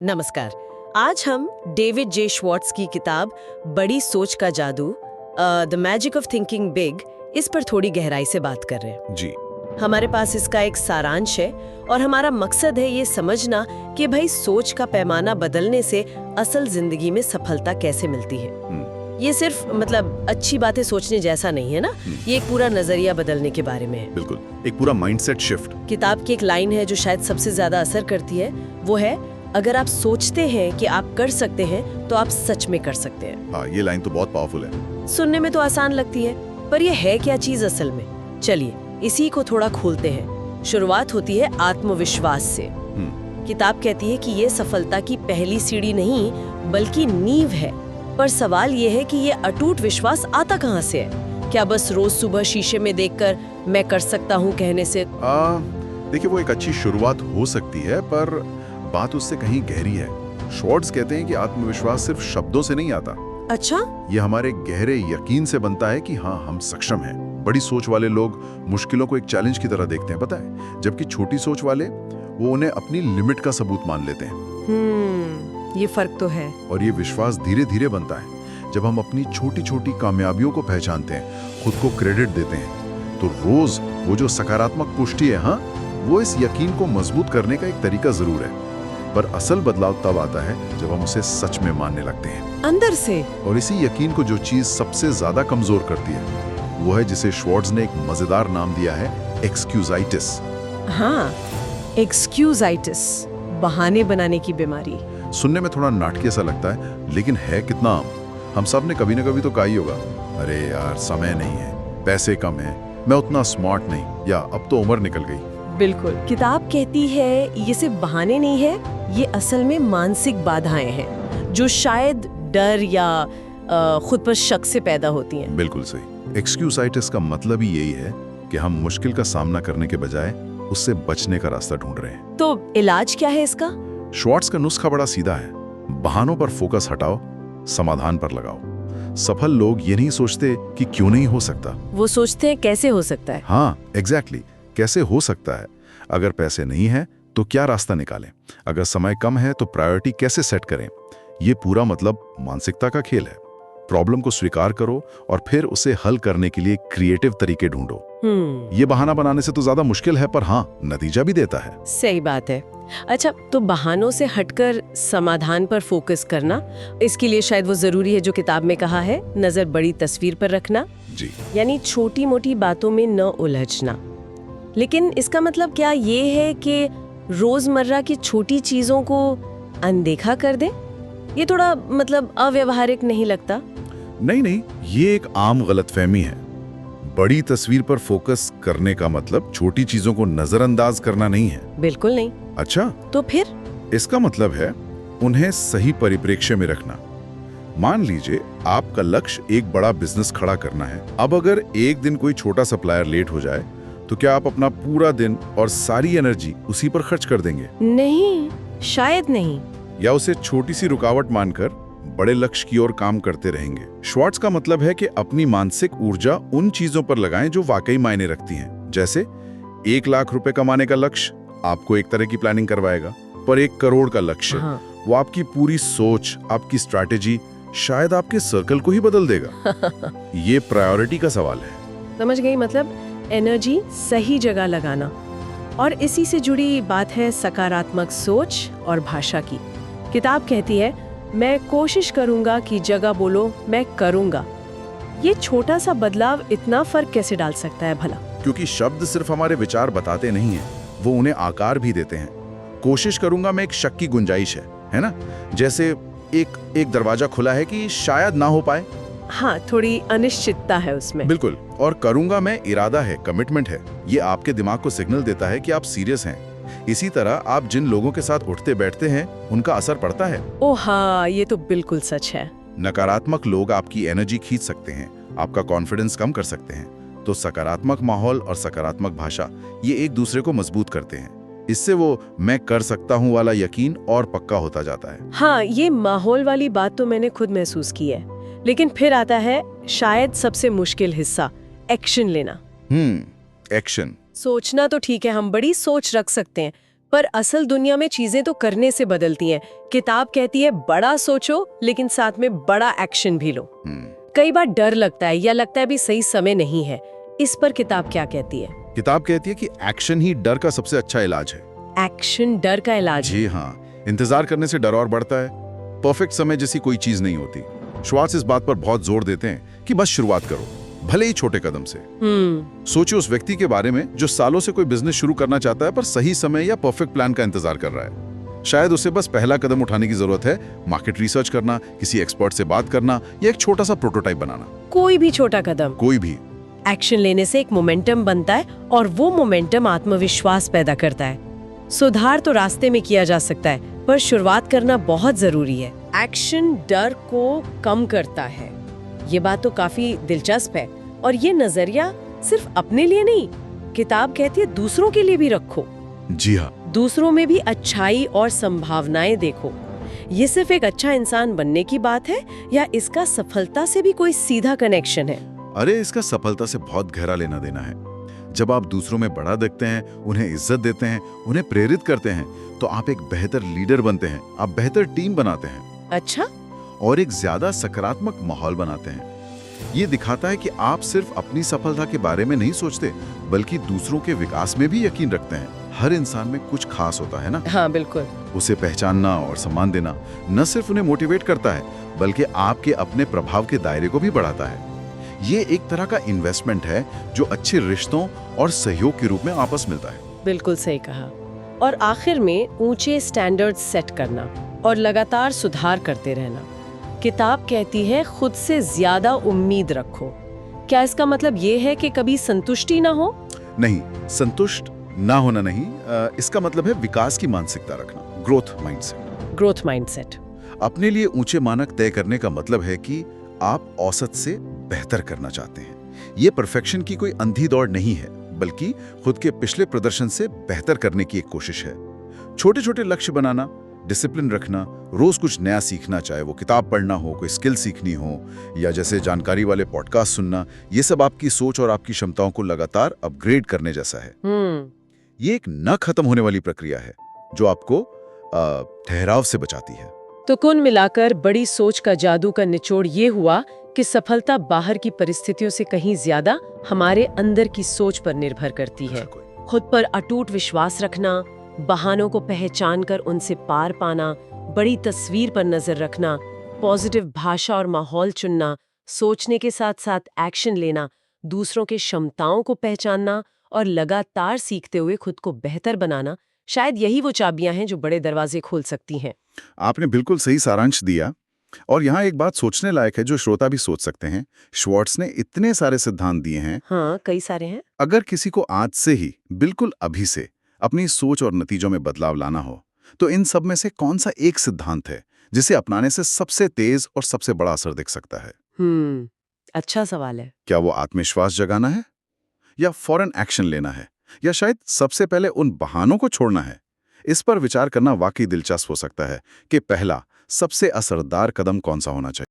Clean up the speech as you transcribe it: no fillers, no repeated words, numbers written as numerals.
नमस्कार। आज हम डेविड जे श्वार्ट्ज की किताब बड़ी सोच का जादू, the magic of thinking big, इस पर थोड़ी गहराई से बात कर रहे हैं। जी। हमारे पास इसका एक सारांश है और हमारा मकसद है ये समझना कि भाई सोच का पैमाना बदलने से असल जिंदगी में सफलता कैसे मिलती है। ये सिर्फ अच्छी बातें सोचने जैसा नहीं है ना, ये एक पूरा नजरिया बदलने के बारे में है। बिल्कुल, एक पूरा माइंडसेट शिफ्ट। किताब की एक लाइन है जो शायद सबसे ज्यादा असर करती है, वो है, अगर आप सोचते हैं कि आप कर सकते हैं तो आप सच में कर सकते हैं। हाँ, ये लाइन तो बहुत पावरफुल है। सुनने में तो आसान लगती है, पर ये है क्या चीज असल में? चलिए इसी को थोड़ा खोलते हैं। शुरुआत होती है आत्मविश्वास से। किताब कहती है कि ये सफलता की पहली सीढ़ी नहीं बल्कि नींव है। पर सवाल ये है कि ये अटूट विश्वास आता कहाँ से है? क्या बस रोज सुबह शीशे में देखकर मैं कर सकता हूँ कहने से? देखिए, वो एक अच्छी शुरुआत हो सकती है, पर बात उससे कहीं गहरी है। श्वार्ट्ज कहते हैं कि आत्मविश्वास सिर्फ शब्दों से नहीं आता। अच्छा? ये हमारे गहरे यकीन से बनता है कि हाँ, हम सक्षम हैं। बड़ी सोच वाले लोग मुश्किलों को एक चैलेंज की तरह देखते हैं, पता है, जबकि छोटी सोच वाले वो उन्हें अपनी लिमिट का सबूत मान लेते हैं। ये फर्क तो है। और ये विश्वास धीरे धीरे बनता है जब हम अपनी छोटी छोटी कामयाबियों को पहचानते हैं, खुद को क्रेडिट देते हैं, तो रोज वो जो सकारात्मक पुष्टि है, हाँ, वो इस यकीन को मजबूत करने का एक तरीका जरूर है। पर असल बदलाव तब आता है जब हम उसे सच में मानने लगते हैं, अंदर से। और इसी यकीन को जो चीज सबसे ज्यादा कमजोर करती है वो है जिसे श्वार्ट्ज ने एक मजेदार नाम दिया है, एक्सक्यूजाइटिस। हाँ, एक्सक्यूजाइटिस, बहाने बनाने की बीमारी। सुनने में थोड़ा नाटकीय सा लगता है, लेकिन है कितना आम। हम सब ने कभी न कभी तो कहा ही होगा, अरे यार समय नहीं है, पैसे कम है, मैं उतना स्मार्ट नहीं, या अब तो उम्र निकल गई। बिल्कुल। किताब कहती है ये सिर्फ बहाने नहीं है, ये असल में मानसिक बाधाएं हैं जो शायद डर या खुद पर शक से पैदा होती हैं। बिल्कुल सही। एक्सक्यूजाइटिस का मतलब ही यही है कि हम मुश्किल का सामना करने के बजाय उससे बचने का रास्ता ढूंढ रहे हैं। तो इलाज क्या है इसका? श्वार्ट्ज का नुस्खा बड़ा सीधा है, बहानों पर फोकस हटाओ, समाधान पर लगाओ। सफल लोग ये नहीं सोचते कि क्यों नहीं हो सकता, वो सोचते हैं कैसे हो सकता है। हाँ, एग्जैक्टली, कैसे हो सकता है। अगर पैसे नहीं है तो क्या रास्ता निकालें, अगर समय कम है तो प्रायोरिटी कैसे सेट करें। ये पूरा मानसिकता का खेल है। प्रॉब्लम को स्वीकार करो और फिर उसे हल करने के लिए क्रिएटिव तरीके ढूंढो। ये बहाना बनाने से तो ज्यादा मुश्किल है, पर हाँ, नतीजा भी देता है। सही बात है। अच्छा, तो बहानों से हटकर समाधान पर फोकस करना, इसके लिए शायद वो जरूरी है जो किताब में कहा है, नजर बड़ी तस्वीर पर रखना। जी। यानी छोटी मोटी बातों में न उलझना। लेकिन इसका मतलब क्या ये है कि रोजमर्रा की छोटी चीजों को अनदेखा कर दे? ये थोड़ा अव्यवहारिक नहीं लगता? नहीं, ये एक आम गलतफहमी है। बड़ी तस्वीर पर फोकस करने का मतलब छोटी चीजों को नजरअंदाज करना नहीं है। बिल्कुल नहीं। अच्छा, तो फिर? इसका मतलब है उन्हें सही परिप्रेक्ष्य में रखना। मान लीजिए आपका लक्ष्य एक बड़ा बिजनेस खड़ा करना है। अब अगर एक दिन कोई छोटा सप्लायर लेट हो जाए तो क्या आप अपना पूरा दिन और सारी एनर्जी उसी पर खर्च कर देंगे? नहीं, शायद नहीं। या उसे छोटी सी रुकावट मानकर बड़े लक्ष्य की ओर काम करते रहेंगे। श्वार्ट्ज का मतलब है कि अपनी मानसिक ऊर्जा उन चीजों पर लगाएं जो वाकई मायने रखती हैं। जैसे 1 लाख रुपए कमाने का लक्ष्य आपको एक तरह की प्लानिंग करवाएगा, पर 1 करोड़ का लक्ष्य, हाँ। वो आपकी पूरी सोच, आपकी स्ट्रैटेजी, शायद आपके सर्कल को ही बदल देगा। ये प्रायोरिटी का सवाल है। समझ गई, एनर्जी सही जगह लगाना। और इसी से जुड़ी बात है सकारात्मक सोच और भाषा की। किताब कहती है, मैं कोशिश करूंगा की जगह बोलो मैं करूंगा। ये छोटा सा बदलाव इतना फर्क कैसे डाल सकता है भला? क्योंकि शब्द सिर्फ हमारे विचार बताते नहीं हैं, वो उन्हें आकार भी देते हैं। कोशिश करूंगा में एक शक की गुंजाइश है ना? जैसे एक दरवाजा खुला है कि शायद ना हो पाए। हाँ, थोड़ी अनिश्चितता है उसमें। बिल्कुल। और करूंगा में इरादा है, कमिटमेंट है। ये आपके दिमाग को सिग्नल देता है कि आप सीरियस हैं। इसी तरह आप जिन लोगों के साथ उठते बैठते हैं उनका असर पड़ता है। ओह हाँ, ये तो बिल्कुल सच है। नकारात्मक लोग आपकी एनर्जी खींच सकते हैं, आपका कॉन्फिडेंस कम कर सकते हैं। तो सकारात्मक माहौल और सकारात्मक भाषा, ये एक दूसरे को मजबूत करते हैं। इससे वो मैं कर सकता हूँ वाला यकीन और पक्का होता जाता है। हाँ, ये माहौल वाली बात तो मैंने खुद महसूस की है। लेकिन फिर आता है शायद सबसे मुश्किल हिस्सा, एक्शन लेना। एक्शन। सोचना तो ठीक है, हम बड़ी सोच रख सकते हैं, पर असल दुनिया में चीजें तो करने से बदलती हैं। किताब कहती है बड़ा सोचो, लेकिन साथ में बड़ा एक्शन भी लो। कई बार डर लगता है या लगता है भी सही समय नहीं है। इस पर किताब क्या कहती है? किताब कहती है कि एक्शन ही डर का सबसे अच्छा इलाज है। एक्शन डर का इलाज? जी हाँ, इंतजार करने से डर और बढ़ता है। परफेक्ट समय जैसी कोई चीज नहीं होती। श्वास इस बात पर बहुत जोर देते हैं कि बस शुरुआत करो, भले ही छोटे कदम से। सोचिए उस व्यक्ति के बारे में जो सालों से कोई बिजनेस शुरू करना चाहता है, पर सही समय या परफेक्ट प्लान का इंतजार कर रहा है। शायद उसे बस पहला कदम उठाने की जरूरत है, मार्केट रिसर्च करना, किसी एक्सपर्ट से बात करना या एक छोटा सा प्रोटोटाइप बनाना। कोई भी छोटा कदम, कोई भी। एक्शन लेने से एक मोमेंटम बनता है और वो मोमेंटम आत्मविश्वास पैदा करता है। सुधार तो रास्ते में किया जा सकता है, पर शुरुआत करना बहुत जरूरी है। एक्शन डर को कम करता है, ये बात तो काफी दिलचस्प है। और ये नजरिया सिर्फ अपने लिए नहीं, किताब कहती है दूसरों के लिए भी रखो। जी हाँ, दूसरों में भी अच्छाई और संभावनाएं देखो। ये सिर्फ एक अच्छा इंसान बनने की बात है या इसका सफलता से भी कोई सीधा कनेक्शन है? अरे इसका सफलता से बहुत गहरा लेना देना है। जब आप दूसरों में बड़ा देखते हैं, उन्हें इज्जत देते हैं, उन्हें प्रेरित करते हैं, तो आप एक बेहतर लीडर बनते हैं, आप बेहतर टीम बनाते हैं। अच्छा? और एक ज्यादा सकारात्मक माहौल बनाते हैं। ये दिखाता है कि आप सिर्फ अपनी सफलता के बारे में नहीं सोचते, बल्कि दूसरों के विकास में भी यकीन रखते हैं। हर इंसान में कुछ खास होता है ना? हाँ बिल्कुल। उसे पहचानना और सम्मान देना न सिर्फ उन्हें मोटिवेट करता है, बल्कि आपके अपने प्रभाव के दायरे को भी बढ़ाता है। ये एक तरह का इन्वेस्टमेंट है जो अच्छे रिश्तों और सहयोग के रूप में वापस मिलता है। बिल्कुल सही कहा। और आखिर में ऊंचे स्टैंडर्ड्स सेट करना और लगातार सुधार करते रहना। किताब कहती है खुद से ज्यादा उम्मीद रखो। क्या इसका मतलब ये है कि कभी संतुष्टि ना हो? नहीं, संतुष्ट ना होना नहीं। इसका मतलब है विकास की मानसिकता रखना, ग्रोथ माइंडसेट। Growth mindset. अपने लिए ऊंचे मानक तय करने का मतलब है कि आप औसत से बेहतर करना चाहते हैं। ये परफेक्शन की कोई अंधी दौड़ नहीं है, बल्कि खुद के पिछले प्रदर्शन से बेहतर करने की एक कोशिश है। छोटे छोटे लक्ष्य बनाना, डिसिप्लिन रखना, रोज कुछ नया सीखना, चाहे वो किताब पढ़ना हो, कोई स्किल सीखनी हो या जैसे जानकारी वाले पॉडकास्ट सुनना, ये सब आपकी सोच और आपकी क्षमताओं को लगातार अपग्रेड करने जैसा है। ये एक न खत्म होने वाली प्रक्रिया है जो आपको ठहराव से बचाती है। तो कुल मिलाकर बड़ी सोच का जादू का निचोड़ ये हुआ कि सफलता बाहर की परिस्थितियों से कहीं ज्यादा हमारे अंदर की सोच पर निर्भर करती है। खुद पर अटूट विश्वास रखना, बहानों को पहचान कर उनसे पार पाना, बड़ी तस्वीर पर नजर रखना, पॉजिटिव भाषा और माहौल चुनना, सोचने के साथ साथ एक्शन लेना, दूसरों के क्षमताओं को पहचानना और लगातार सीखते हुए खुद को बेहतर बनाना, शायद यही वो चाबियां हैं जो बड़े दरवाजे खोल सकती हैं। आपने बिल्कुल सही सारांश दिया। और यहाँ एक बात सोचने लायक है जो श्रोता भी सोच सकते हैं। श्वार्ट्ज ने इतने सारे सिद्धांत दिए हैं। हाँ, कई सारे हैं। अगर किसी को आज से ही, बिल्कुल अभी से अपनी सोच और नतीजों में बदलाव लाना हो, तो इन सब में से कौन सा एक सिद्धांत है जिसे अपनाने से सबसे तेज और सबसे बड़ा असर दिख सकता है? अच्छा सवाल है। क्या वो आत्मविश्वास जगाना है, या फौरन एक्शन लेना है, या शायद सबसे पहले उन बहानों को छोड़ना है? इस पर विचार करना वाकई दिलचस्प हो सकता है कि पहला सबसे असरदार कदम कौन सा होना चाहिए।